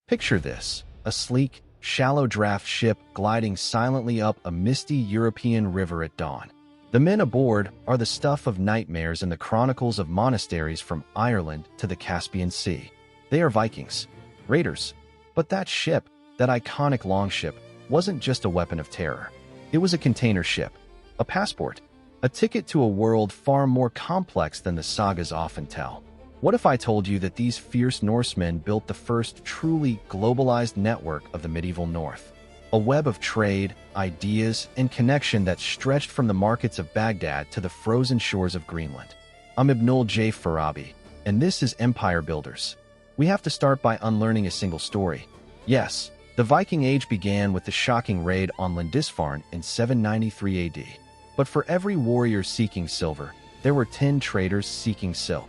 Picture this, a sleek, shallow draft ship gliding silently up a misty European river at dawn. The men aboard are the stuff of nightmares in the chronicles of monasteries from Ireland to the Caspian Sea. They are Vikings, raiders. But that ship, that iconic longship, wasn't just a weapon of terror. It was a container ship, a passport, a ticket to a world far more complex than the sagas often tell. What if I told you that these fierce Norsemen built the first truly globalized network of the medieval North? A web of trade, ideas, and connection that stretched from the markets of Baghdad to the frozen shores of Greenland. I'm Ibnul Jaif Farabi, and this is Empire Builders. We have to start by unlearning a single story. Yes, the Viking Age began with the shocking raid on Lindisfarne in 793 AD. But for every warrior seeking silver, there were 10 traders seeking silk.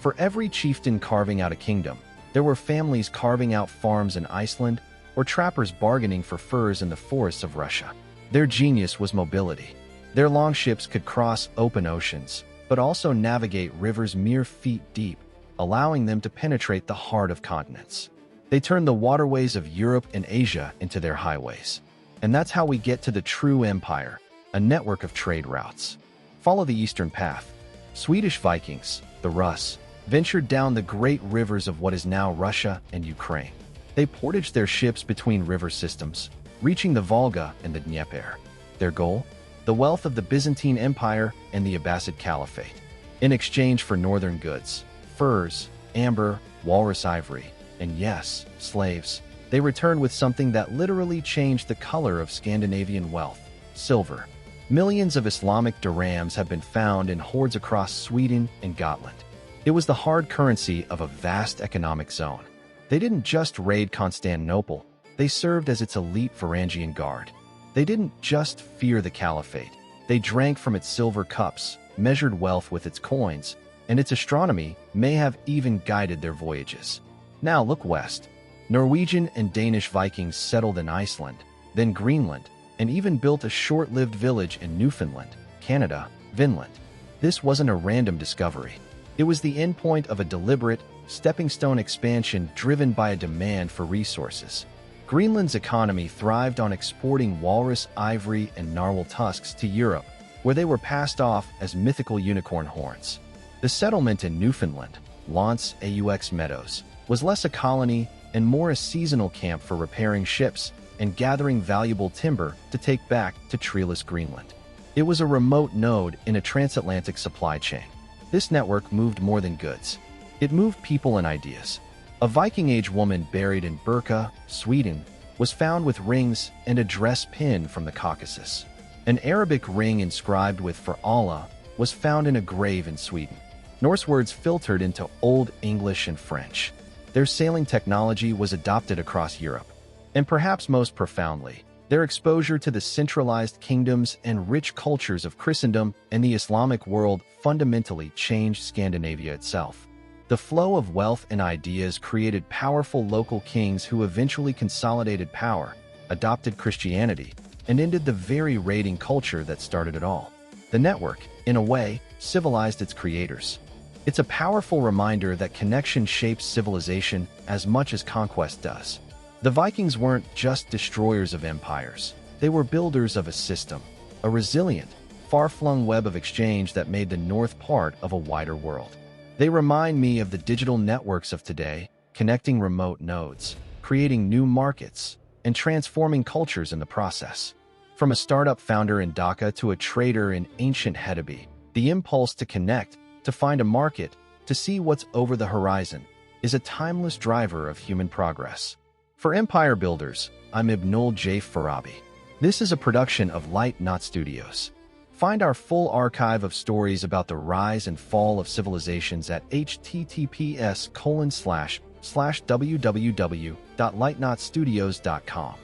For every chieftain carving out a kingdom, there were families carving out farms in Iceland or trappers bargaining for furs in the forests of Russia. Their genius was mobility. Their longships could cross open oceans, but also navigate rivers mere feet deep, allowing them to penetrate the heart of continents. They turned the waterways of Europe and Asia into their highways. And that's how we get to the true empire, a network of trade routes. Follow the Eastern Path. Swedish Vikings, the Rus, ventured down the great rivers of what is now Russia and Ukraine. They portaged their ships between river systems, reaching the Volga and the Dnieper. Their goal? The wealth of the Byzantine Empire and the Abbasid Caliphate. In exchange for northern goods, furs, amber, walrus ivory, and yes, slaves, they returned with something that literally changed the color of Scandinavian wealth: silver. Millions of Islamic dirhams have been found in hoards across Sweden and Gotland. It was the hard currency of a vast economic zone. They didn't just raid Constantinople, they served as its elite Varangian guard. They didn't just fear the caliphate, they drank from its silver cups, measured wealth with its coins, and its astronomy may have even guided their voyages. Now look west. Norwegian and Danish Vikings settled in Iceland, then Greenland, and even built a short-lived village in Newfoundland, Canada, Vinland. This wasn't a random discovery. It was the endpoint of a deliberate, stepping-stone expansion driven by a demand for resources. Greenland's economy thrived on exporting walrus ivory and narwhal tusks to Europe, where they were passed off as mythical unicorn horns. The settlement in Newfoundland, Lance aux Meadows, was less a colony and more a seasonal camp for repairing ships and gathering valuable timber to take back to treeless Greenland. It was a remote node in a transatlantic supply chain. This network moved more than goods. It moved people and ideas. A Viking Age woman buried in Birka, Sweden, was found with rings and a dress pin from the Caucasus. An Arabic ring inscribed with "For Allah" was found in a grave in Sweden. Norse words filtered into Old English and French. Their sailing technology was adopted across Europe. And perhaps most profoundly, their exposure to the centralized kingdoms and rich cultures of Christendom and the Islamic world fundamentally changed Scandinavia itself. The flow of wealth and ideas created powerful local kings who eventually consolidated power, adopted Christianity, and ended the very raiding culture that started it all. The network, in a way, civilized its creators. It's a powerful reminder that connection shapes civilization as much as conquest does. The Vikings weren't just destroyers of empires. They were builders of a system, a resilient, far-flung web of exchange that made the North part of a wider world. They remind me of the digital networks of today, connecting remote nodes, creating new markets, and transforming cultures in the process. From a startup founder in Dhaka to a trader in ancient Hedeby, the impulse to connect, to find a market, to see what's over the horizon, is a timeless driver of human progress. For Empire Builders, I'm Ibnul Jaif Farabi. This is a production of Light Not Studios. Find our full archive of stories about the rise and fall of civilizations at https://www.lightnotstudios.com.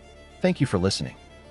Thank you for listening.